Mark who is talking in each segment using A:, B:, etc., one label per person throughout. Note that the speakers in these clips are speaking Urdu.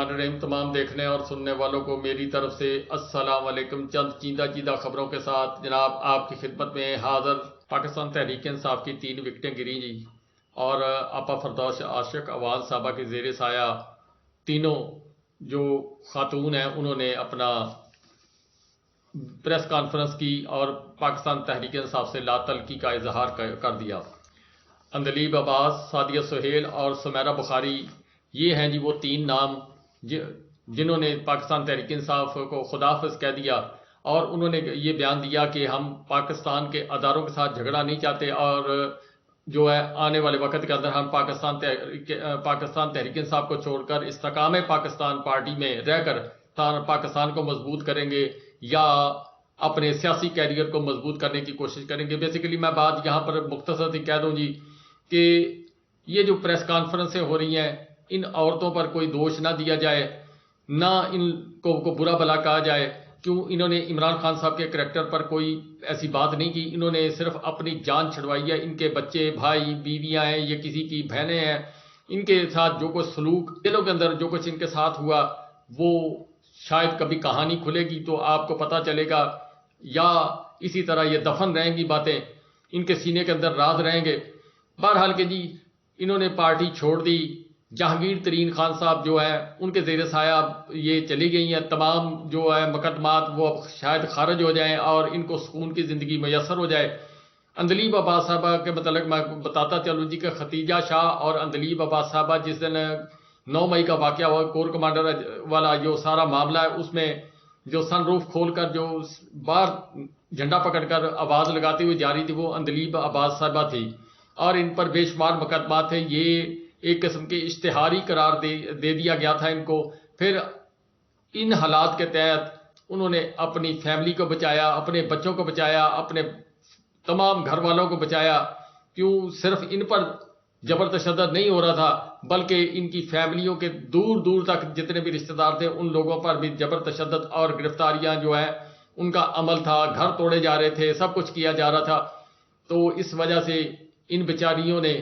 A: الرحمن الرحیم۔ تمام دیکھنے اور سننے والوں کو میری طرف سے السلام علیکم۔ چند چیدہ خبروں کے ساتھ جناب آپ کی خدمت میں حاضر۔ پاکستان تحریک انصاف کی 3 وکٹیں گریں جی، اور آپا فردوس عاشق اوان صاحبہ کے زیر سایہ تینوں جو خاتون ہیں انہوں نے اپنا پریس کانفرنس کی اور پاکستان تحریک انصاف سے لا تلقی کا اظہار کر دیا۔ اندلیب عباس، سعدیہ سہیل اور سمیرہ بخاری، یہ ہیں جی وہ 3 نام جنہوں نے پاکستان تحریک انصاف کو خداحافظ کہہ دیا، اور انہوں نے یہ بیان دیا کہ ہم پاکستان کے اداروں کے ساتھ جھگڑا نہیں چاہتے، اور جو ہے آنے والے وقت کے اندر ہم پاکستان تحریک انصاف کو چھوڑ کر استحکام پاکستان پارٹی میں رہ کر پاکستان کو مضبوط کریں گے یا اپنے سیاسی کیریئر کو مضبوط کرنے کی کوشش کریں گے۔ بیسیکلی میں بات یہاں پر مختصر سی کہہ دوں جی کہ یہ جو پریس کانفرنسیں ہو رہی ہیں، ان عورتوں پر کوئی دوش نہ دیا جائے، نہ ان کو برا بھلا کہا جائے، کیوں انہوں نے عمران خان صاحب کے کریکٹر پر کوئی ایسی بات نہیں کی، انہوں نے صرف اپنی جان چھڑوائی ہے۔ ان کے بچے، بھائی، بیویاں ہیں، یہ کسی کی بہنیں ہیں، ان کے ساتھ جو کچھ سلوک دلوں کے اندر جو کچھ ان کے ساتھ ہوا وہ شاید کبھی کہانی کھلے گی تو آپ کو پتہ چلے گا، یا اسی طرح یہ دفن رہیں گی باتیں، ان کے سینے کے اندر راز رہیں گے۔ بہرحال کہ جی انہوں نے پارٹی چھوڑ دی۔ جہانگیر ترین خان صاحب جو ہے ان کے زیر سایہ یہ چلی گئی ہیں۔ تمام جو ہے مقدمات وہ اب شاید خارج ہو جائیں اور ان کو سکون کی زندگی میسر ہو جائے۔ اندلیب عباس صاحبہ کے متعلق میں بتاتا چلوں جی کہ ختیجہ شاہ اور اندلیب عباس صاحبہ جس دن 9 مئی کا واقعہ ہوا، کور کمانڈر والا جو سارا معاملہ ہے، اس میں جو سن روف کھول کر جو باہر جھنڈا پکڑ کر آواز لگاتے ہوئے جا رہی تھی وہ اندلیب عباس صاحبہ تھی، اور ان پر بے شمار مقدمات تھے۔ یہ ایک قسم کے اشتہاری قرار دے دیا گیا تھا ان کو۔ پھر ان حالات کے تحت انہوں نے اپنی فیملی کو بچایا، اپنے بچوں کو بچایا، اپنے تمام گھر والوں کو بچایا۔ کیوں صرف ان پر جبر تشدد نہیں ہو رہا تھا، بلکہ ان کی فیملیوں کے دور دور تک جتنے بھی رشتہ دار تھے ان لوگوں پر بھی جبر تشدد اور گرفتاریاں جو ہے ان کا عمل تھا، گھر توڑے جا رہے تھے، سب کچھ کیا جا رہا تھا۔ تو اس وجہ سے ان بیچاریوں نے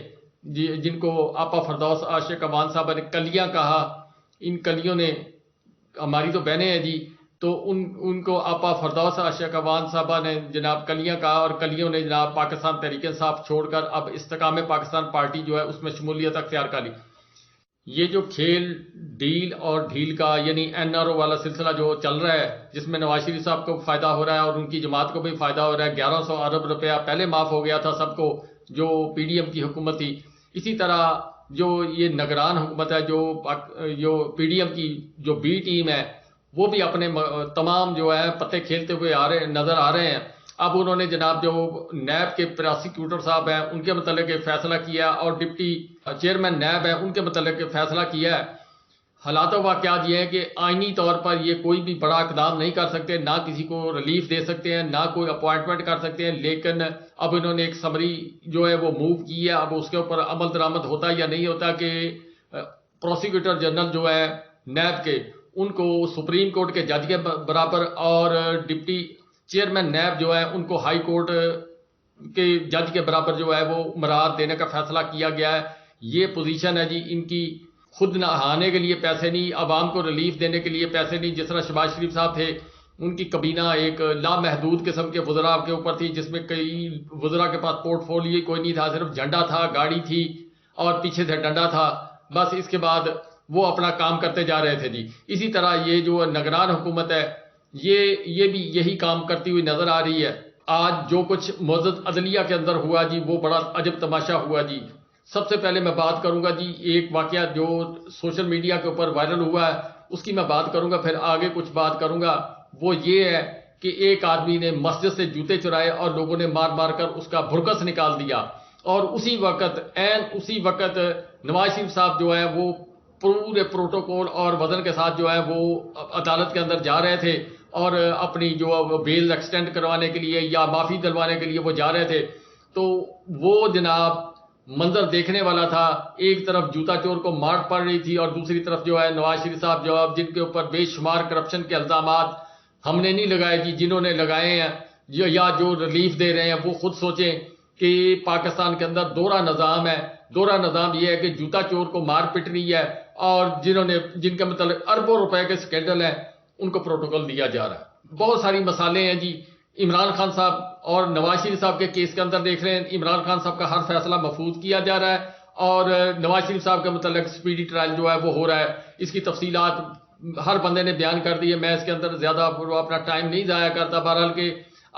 A: جن کو آپا فردوس عاشق اوان صاحبہ نے کلیاں کہا، ان کلیوں نے، ہماری تو بہنیں ہیں جی، تو ان کو آپا فردوس عاشق اوان صاحبہ نے جناب کلیاں کہا، اور کلیوں نے جناب پاکستان تحریک انصاف چھوڑ کر اب استحکام پاکستان پارٹی جو ہے اس میں شمولیت اختیار کر لی۔ یہ جو کھیل ڈیل اور ڈھیل کا یعنی NRO والا سلسلہ جو چل رہا ہے، جس میں نواز شریف صاحب کو فائدہ ہو رہا ہے اور ان کی جماعت کو بھی فائدہ ہو رہا ہے، 1100 ارب روپیہ پہلے معاف ہو گیا تھا سب کو جو PDM کی حکومت تھی۔ اسی طرح جو یہ نگران حکومت ہے، جو PDM کی جو بی ٹیم ہے، وہ بھی اپنے تمام جو ہے پتے کھیلتے ہوئے نظر آ رہے ہیں۔ اب انہوں نے جناب جو نیب کے پراسیکیوٹر صاحب ہیں ان کے متعلق فیصلہ کیا، اور ڈپٹی چیئرمین نیب ہیں ان کے متعلق فیصلہ کیا ہے۔ حالات و واقعات یہ ہیں کہ آئینی طور پر یہ کوئی بھی بڑا اقدام نہیں کر سکتے، نہ کسی کو ریلیف دے سکتے ہیں، نہ کوئی اپوائنٹمنٹ کر سکتے ہیں، لیکن اب انہوں نے ایک سمری جو ہے وہ موو کی ہے۔ اب اس کے اوپر عمل درآمد ہوتا یا نہیں ہوتا کہ پروسیکیوٹر جنرل جو ہے نیب کے، ان کو سپریم کورٹ کے جج کے برابر، اور ڈپٹی چیئرمین نیب جو ہے ان کو ہائی کورٹ کے جج کے برابر جو ہے وہ مراعات دینے کا فیصلہ کیا گیا ہے۔ یہ پوزیشن ہے جی ان کی، خود نہانے کے لیے پیسے نہیں، عوام کو ریلیف دینے کے لیے پیسے نہیں۔ جس طرح شہباز شریف صاحب تھے، ان کی کابینہ ایک لامحدود قسم کے وزراء کے اوپر تھی، جس میں کئی وزراء کے پاس پورٹ فولیو کوئی نہیں تھا، صرف جھنڈا تھا، گاڑی تھی اور پیچھے سے ڈنڈا تھا، بس اس کے بعد وہ اپنا کام کرتے جا رہے تھے جی۔ اسی طرح یہ جو نگران حکومت ہے یہ بھی یہی کام کرتی ہوئی نظر آ رہی ہے۔ آج جو کچھ معزز عدلیہ کے اندر ہوا جی وہ بڑا عجب تماشا ہوا جی۔ سب سے پہلے میں بات کروں گا جی ایک واقعہ جو سوشل میڈیا کے اوپر وائرل ہوا ہے، اس کی میں بات کروں گا، پھر آگے کچھ بات کروں گا۔ وہ یہ ہے کہ ایک آدمی نے مسجد سے جوتے چرائے اور لوگوں نے مار مار کر اس کا بھرکس نکال دیا، اور اسی وقت نواز شریف صاحب جو ہے وہ پورے پروٹوکول اور وزن کے ساتھ جو ہے وہ عدالت کے اندر جا رہے تھے، اور اپنی جو بیل ایکسٹینڈ کروانے کے لیے یا معافی دلوانے کے لیے وہ جا رہے تھے۔ تو وہ جناب منظر دیکھنے والا تھا، ایک طرف جوتا چور کو مار پڑ رہی تھی، اور دوسری طرف جو ہے نواز شریف صاحب جن کے اوپر بے شمار کرپشن کے الزامات ہم نے نہیں لگائے جی، جنہوں نے لگائے ہیں یا جو ریلیف دے رہے ہیں وہ خود سوچیں کہ پاکستان کے اندر دوہرا نظام ہے۔ دوہرا نظام یہ ہے کہ جوتا چور کو مار پٹ رہی ہے اور جن کے متعلق اربوں روپے کے سکینڈل ہیں ان کو پروٹوکول دیا جا رہا ہے. بہت ساری مسالے ہیں جی. عمران خان صاحب اور نواز شریف صاحب کے کیس کے اندر دیکھ رہے ہیں عمران خان صاحب کا ہر فیصلہ محفوظ کیا جا رہا ہے اور نواز شریف صاحب کے متعلق سپیڈی ٹرائل جو ہے وہ ہو رہا ہے. اس کی تفصیلات ہر بندے نے بیان کر دی ہے, میں اس کے اندر زیادہ اپنا ٹائم نہیں ضائع کرتا. بہرحال کہ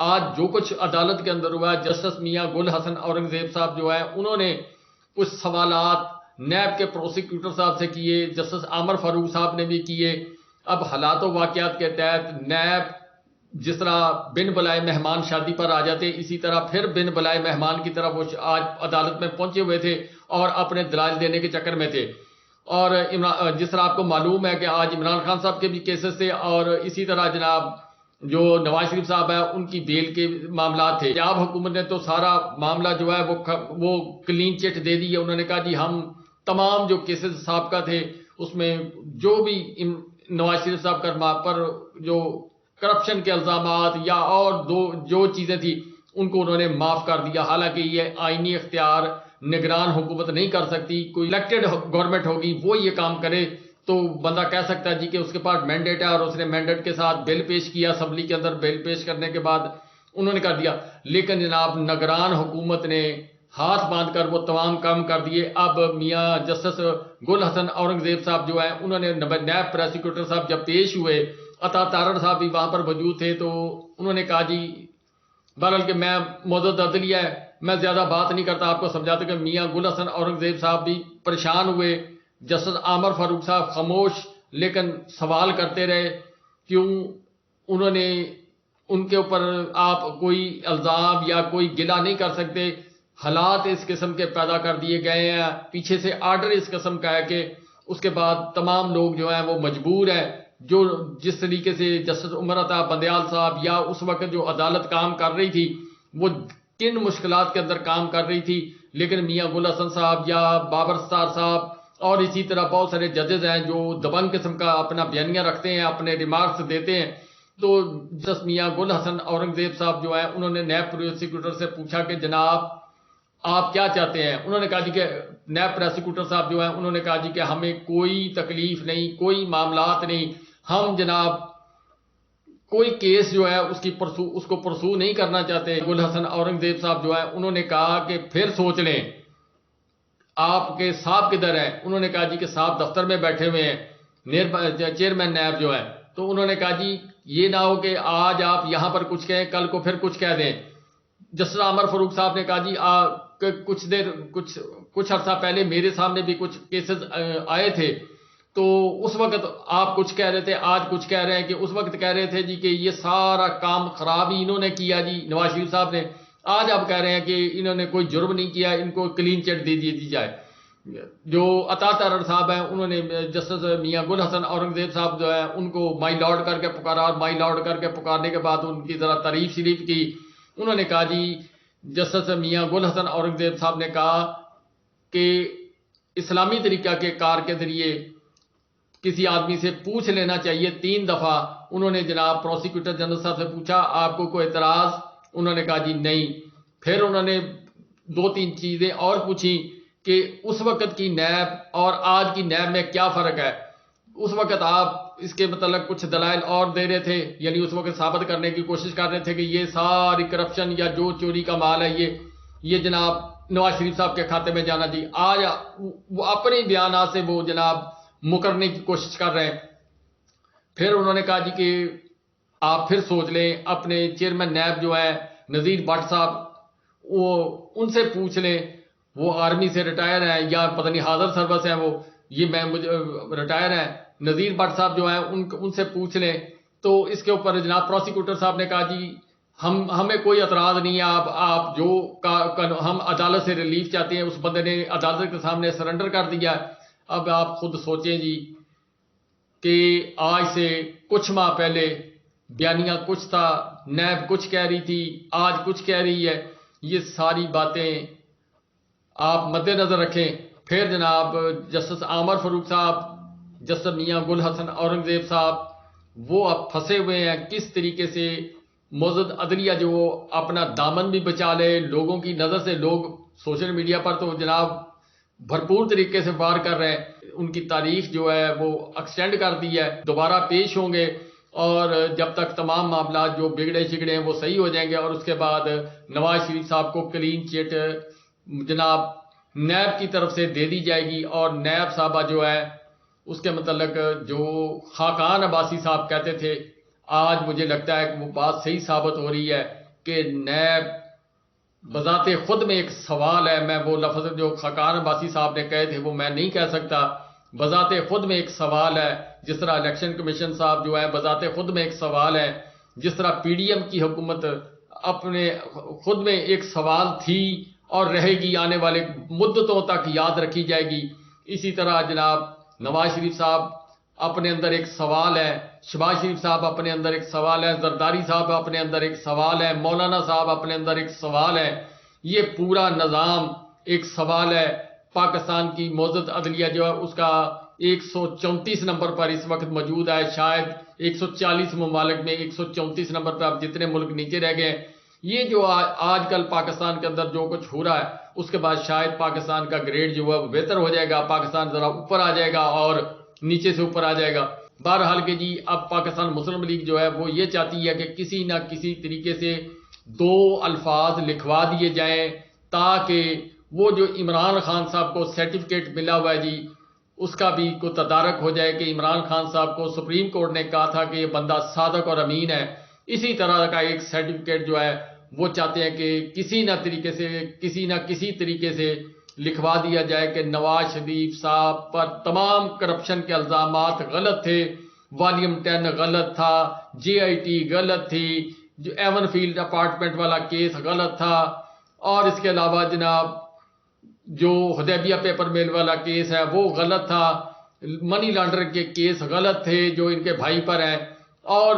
A: آج جو کچھ عدالت کے اندر ہوا ہے, جسٹس میاں گل حسن اورنگزیب صاحب جو ہے انہوں نے کچھ سوالات نیب کے پروسیکیوٹر صاحب سے کیے, جسٹس عامر فاروق صاحب نے بھی کیے. اب حالات و واقعات کے تحت نیب جس طرح بن بلائے مہمان شادی پر آ جاتے, اسی طرح پھر بن بلائے مہمان کی طرف وہ آج عدالت میں پہنچے ہوئے تھے اور اپنے دلائل دینے کے چکر میں تھے. اور جس طرح آپ کو معلوم ہے کہ آج عمران خان صاحب کے بھی کیسز تھے اور اسی طرح جناب جو نواز شریف صاحب ہے ان کی بیل کے معاملات تھے. پنجاب حکومت نے تو سارا معاملہ جو ہے وہ کلین چٹ دے دی ہے. انہوں نے کہا جی ہم تمام جو کیسز سابقہ تھے اس میں جو بھی نواز شریف صاحب پر جو کرپشن کے الزامات یا اور جو چیزیں تھیں ان کو انہوں نے معاف کر دیا. حالانکہ یہ آئینی اختیار نگران حکومت نہیں کر سکتی, کوئی الیکٹڈ گورنمنٹ ہوگی وہ یہ کام کرے تو بندہ کہہ سکتا ہے جی کہ اس کے پاس مینڈیٹ ہے اور اس نے مینڈیٹ کے ساتھ بل پیش کیا, اسمبلی کے اندر بل پیش کرنے کے بعد انہوں نے کر دیا. لیکن جناب نگران حکومت نے ہاتھ باندھ کر وہ تمام کام کر دیے. اب میاں جسٹس گل حسن اورنگزیب صاحب جو ہیں انہوں نے نیب پروسیکیوٹر صاحب جب پیش ہوئے, عطا تارڑ صاحب بھی وہاں پر موجود تھے, تو انہوں نے کہا جی بہرحال کہ میں معزز عدلیہ ہے میں زیادہ بات نہیں کرتا, آپ کو سمجھاتا کہ میاں گل حسن اورنگزیب صاحب بھی پریشان ہوئے. جسٹس عامر فاروق صاحب خاموش لیکن سوال کرتے رہے, کیوں انہوں نے ان کے اوپر آپ کوئی الزام یا کوئی گلہ نہیں کر سکتے. حالات اس قسم کے پیدا کر دیے گئے ہیں, پیچھے سے آرڈر اس قسم کا ہے کہ اس کے بعد تمام لوگ جو ہیں وہ مجبور ہیں. جو جس طریقے سے جسٹس عمر عطا بندیال صاحب یا اس وقت جو عدالت کام کر رہی تھی وہ کن مشکلات کے اندر کام کر رہی تھی, لیکن میاں گل حسن صاحب یا بابر ستار صاحب اور اسی طرح بہت سارے ججز ہیں جو دبنگ قسم کا اپنا بیانیہ رکھتے ہیں, اپنے ریمارکس دیتے ہیں. تو جسٹس میاں گل حسن اورنگزیب صاحب جو ہیں انہوں نے نیب پروسیکیوٹر سے پوچھا کہ جناب آپ کیا چاہتے ہیں. انہوں نے کہا جی کہ نیب پروسیکیوٹر صاحب جو ہیں انہوں نے کہا جی کہ ہمیں کوئی تکلیف نہیں, کوئی معاملات نہیں, ہم جناب کوئی کیس جو ہے اس کو پرسو نہیں کرنا چاہتے. گل حسن اورنگزیب صاحب جو ہیں انہوں نے کہا کہ پھر سوچ لیں آپ کے صاحب کدھر ہیں. انہوں نے کہا جی کہ صاحب دفتر میں بیٹھے ہوئے ہیں, چیئرمین نیب جو ہے. تو انہوں نے کہا جی یہ نہ ہو کہ آج آپ یہاں پر کچھ کہیں کل کو پھر کچھ کہہ دیں. جسٹس عامر فاروق صاحب نے کہا جی کچھ عرصہ پہلے میرے سامنے بھی کچھ کیسز آئے تھے, تو اس وقت آپ کچھ کہہ رہے تھے, آج کچھ کہہ رہے ہیں. کہ اس وقت کہہ رہے تھے جی کہ یہ سارا کام خراب ہی انہوں نے کیا جی نواز شریف صاحب نے, آج آپ کہہ رہے ہیں کہ انہوں نے کوئی جرم نہیں کیا, ان کو کلین چٹ دے دی جائے. جو عطا تارڑ صاحب ہیں انہوں نے جسٹس میاں گل حسن اورنگزیب صاحب جو ہے ان کو مائی لارڈ کر کے پکارا, اور مائی لارڈ کر کے پکارنے کے بعد ان کی ذرا تعریف شریف کی. انہوں نے کہا جی جسٹس میاں گل حسن اورنگزیب صاحب نے کہا کہ اسلامی طریقہ کے کار کے ذریعے کسی آدمی سے پوچھ لینا چاہیے 3 دفعہ. انہوں نے جناب پروسیکیوٹر جنرل صاحب سے پوچھا آپ کو کوئی اعتراض, انہوں نے کہا جی نہیں. پھر انہوں نے 2-3 چیزیں اور پوچھی کہ اس وقت کی نیب اور آج کی نیب میں کیا فرق ہے. اس وقت آپ اس کے متعلق کچھ دلائل اور دے رہے تھے, یعنی اس وقت ثابت کرنے کی کوشش کر رہے تھے کہ یہ ساری کرپشن یا جو چوری کا مال ہے یہ جناب نواز شریف صاحب کے کھاتے میں جانا جی. آج وہ اپنے بیانات سے وہ جناب مکرنے کی کوشش کر رہے ہیں. پھر انہوں نے کہا جی کہ آپ پھر سوچ لیں, اپنے چیئرمین نیب جو ہے نذیر بٹ صاحب وہ ان سے پوچھ لیں, وہ آرمی سے ریٹائر ہیں یا پتہ نہیں حاضر سروس ہیں, وہ یہ میں ریٹائر ہیں. نذیر بٹ صاحب جو ہیں ان سے پوچھ لیں. تو اس کے اوپر جناب پروسیکیوٹر صاحب نے کہا جی ہمیں کوئی اعتراض نہیں ہے, آپ جو ہم عدالت سے ریلیف چاہتے ہیں اس بندے نے عدالت کے سامنے سرنڈر کر دیا. اب آپ خود سوچیں جی کہ آج سے کچھ ماہ پہلے بیانیہ کچھ تھا, نیب کچھ کہہ رہی تھی, آج کچھ کہہ رہی ہے. یہ ساری باتیں آپ مد نظر رکھیں. پھر جناب جسٹس عامر فاروق صاحب, جسٹس میاں گل حسن اورنگزیب صاحب وہ اب پھنسے ہوئے ہیں کس طریقے سے معزز عدلیہ جو اپنا دامن بھی بچا لے لوگوں کی نظر سے. لوگ سوشل میڈیا پر تو جناب بھرپور طریقے سے وار کر رہے ہیں. ان کی تاریخ جو ہے وہ ایکسٹینڈ کر دی ہے، دوبارہ پیش ہوں گے اور جب تک تمام معاملات جو بگڑے چگڑے ہیں وہ صحیح ہو جائیں گے، اور اس کے بعد نواز شریف صاحب کو کلین چٹ جناب نیب کی طرف سے دے دی جائے گی. اور نیب صاحبہ جو ہے اس کے متعلق جو خاقان عباسی صاحب کہتے تھے، آج مجھے لگتا ہے کہ وہ بات صحیح ثابت ہو رہی ہے کہ نیب بذات خود میں ایک سوال ہے. میں وہ لفظ جو خاقان عباسی صاحب نے کہے تھے وہ میں نہیں کہہ سکتا. بذات خود میں ایک سوال ہے، جس طرح الیکشن کمیشن صاحب جو ہے بذات خود میں ایک سوال ہے، جس طرح پی ڈی ایم کی حکومت اپنے خود میں ایک سوال تھی اور رہے گی، آنے والے مدتوں تک یاد رکھی جائے گی. اسی طرح جناب نواز شریف صاحب اپنے اندر ایک سوال ہے، شہباز شریف صاحب اپنے اندر ایک سوال ہے، زرداری صاحب اپنے اندر ایک سوال ہے، مولانا صاحب اپنے اندر ایک سوال ہے. یہ پورا نظام ایک سوال ہے. پاکستان کی معزز عدلیہ جو ہے اس کا 134 نمبر پر اس وقت موجود ہے، شاید 140 ممالک میں 134 نمبر پر اب جتنے ملک نیچے رہ گئے. یہ جو آج کل پاکستان کے اندر جو کچھ ہو رہا ہے اس کے بعد شاید پاکستان کا گریڈ جو ہے وہ بہتر ہو جائے گا، پاکستان ذرا اوپر آ جائے گا اور نیچے سے اوپر آ جائے گا. بہرحال کہ جی اب پاکستان مسلم لیگ جو ہے وہ یہ چاہتی ہے کہ کسی نہ کسی طریقے سے 2 الفاظ لکھوا دیے جائیں تاکہ وہ جو عمران خان صاحب کو سرٹیفکیٹ ملا ہوا ہے جی اس کا بھی کوئی تدارک ہو جائے کہ عمران خان صاحب کو سپریم کورٹ نے کہا تھا کہ یہ بندہ صادق اور امین ہے. اسی طرح کا ایک سرٹیفکیٹ جو ہے وہ چاہتے ہیں کہ کسی نہ کسی طریقے سے لکھوا دیا جائے کہ نواز شریف صاحب پر تمام کرپشن کے الزامات غلط تھے، والیوم 10 غلط تھا، جے آئی ٹی غلط تھی، جو ایون فیلڈ اپارٹمنٹ والا کیس غلط تھا، اور اس کے علاوہ جناب جو حدیبیہ پیپر میل والا کیس ہے وہ غلط تھا، منی لانڈرنگ کے کیس غلط تھے جو ان کے بھائی پر ہیں، اور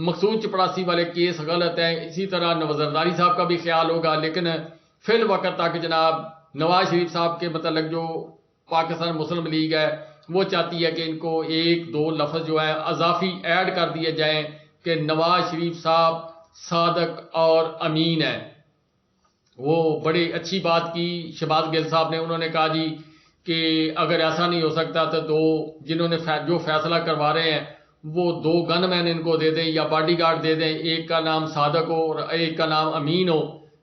A: مقصود چپڑاسی والے کیس غلط ہیں. اسی طرح نواز زرداری صاحب کا بھی خیال ہوگا. لیکن فی الوقت تک جناب نواز شریف صاحب کے متعلق جو پاکستان مسلم لیگ ہے وہ چاہتی ہے کہ ان کو 1-2 لفظ جو ہے اضافی ایڈ کر دیے جائیں کہ نواز شریف صاحب صادق اور امین ہیں. وہ بڑی اچھی بات کی شہباز گل صاحب نے، انہوں نے کہا جی کہ اگر ایسا نہیں ہو سکتا تو جنہوں نے جو فیصلہ کروا رہے ہیں وہ 2 گن مین ان کو دے دیں یا باڈی گارڈ دے دیں، ایک کا نام صادق ہو اور ایک کا نام امین ہو.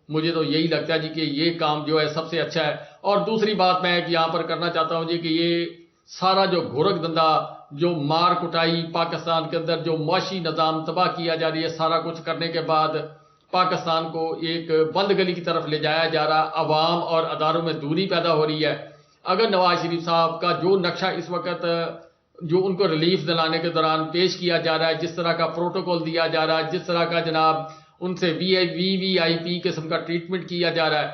A: مجھے تو یہی لگتا ہے جی کہ یہ کام جو ہے سب سے اچھا ہے. اور دوسری بات میں یہاں پر کرنا چاہتا ہوں جی کہ یہ سارا جو گھورک دندہ جو مار کٹائی پاکستان کے اندر جو معاشی نظام تباہ کیا جا رہی ہے، سارا کچھ کرنے کے بعد پاکستان کو ایک بند گلی کی طرف لے جایا جا رہا، عوام اور اداروں میں دوری پیدا ہو رہی ہے. اگر نواز شریف صاحب کا جو نقشہ اس وقت جو ان کو ریلیف دلانے کے دوران پیش کیا جا رہا ہے، جس طرح کا پروٹوکول دیا جا رہا ہے، جس طرح کا جناب ان سے وی آئی پی قسم کا ٹریٹمنٹ کیا جا رہا ہے،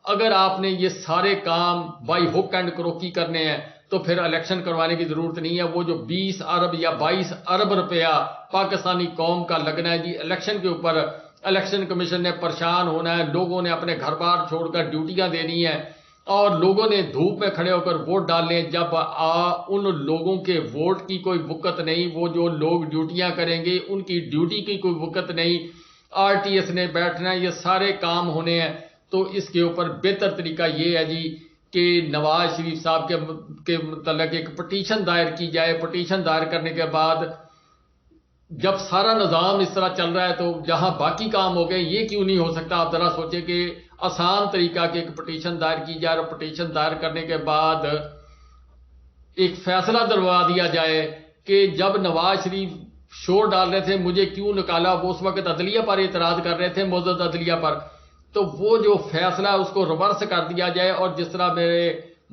A: اگر آپ نے یہ سارے کام بائی ہک اینڈ کروکی کرنے ہیں تو پھر الیکشن کروانے کی ضرورت نہیں ہے. وہ جو 20 ارب یا 22 ارب روپیہ پاکستانی قوم کا لگنا ہے جی الیکشن کے اوپر، الیکشن کمیشن نے پریشان ہونا ہے، لوگوں نے اپنے گھر بار چھوڑ کر ڈیوٹیاں دینی ہیں اور لوگوں نے دھوپ میں کھڑے ہو کر ووٹ ڈالنے. جب ان لوگوں کے ووٹ کی کوئی وقت نہیں، وہ جو لوگ ڈیوٹیاں کریں گے ان کی ڈیوٹی کی کوئی وقت نہیں، آر ٹی ایس نے بیٹھنا ہے، یہ سارے کام ہونے ہیں. تو اس کے اوپر بہتر طریقہ یہ ہے جی کہ نواز شریف صاحب کے متعلق ایک پٹیشن دائر کی جائے. پٹیشن دائر کرنے کے بعد جب سارا نظام اس طرح چل رہا ہے تو جہاں باقی کام ہو گئے یہ کیوں نہیں ہو سکتا؟ آپ ذرا سوچیں کہ آسان طریقہ کہ ایک پٹیشن دائر کی جائے اور پٹیشن دائر کرنے کے بعد ایک فیصلہ دلوا دیا جائے کہ جب نواز شریف شور ڈال رہے تھے مجھے کیوں نکالا، وہ اس وقت عدلیہ پر اعتراض کر رہے تھے، معزز عدلیہ پر، تو وہ جو فیصلہ اس کو ریورس کر دیا جائے. اور جس طرح میرے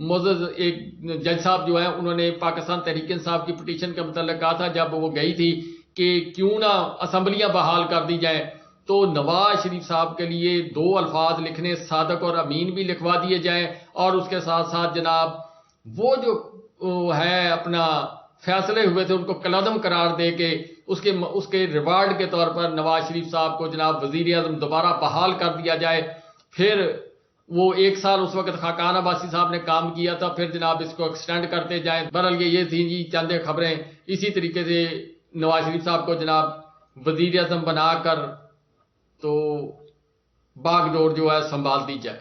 A: معزز ایک جج صاحب جو ہیں انہوں نے پاکستان تحریک انصاف کی پٹیشن کے متعلق کہا تھا جب وہ گئی تھی کہ کیوں نہ اسمبلیاں بحال کر دی جائیں، تو نواز شریف صاحب کے لیے 2 الفاظ لکھنے صادق اور امین بھی لکھوا دیے جائیں، اور اس کے ساتھ ساتھ جناب وہ جو ہے اپنا فیصلے ہوئے تھے ان کو کالعدم قرار دے کے اس کے ریوارڈ کے طور پر نواز شریف صاحب کو جناب وزیر اعظم دوبارہ بحال کر دیا جائے. پھر وہ 1 سال اس وقت خاقان عباسی صاحب نے کام کیا تھا، پھر جناب اس کو ایکسٹینڈ کرتے جائیں. بہرحال یہ تھیں جی چند خبریں. اسی طریقے سے نواز شریف صاحب کو جناب وزیر اعظم بنا کر تو باغ ڈور جو ہے سنبھال دی جائے.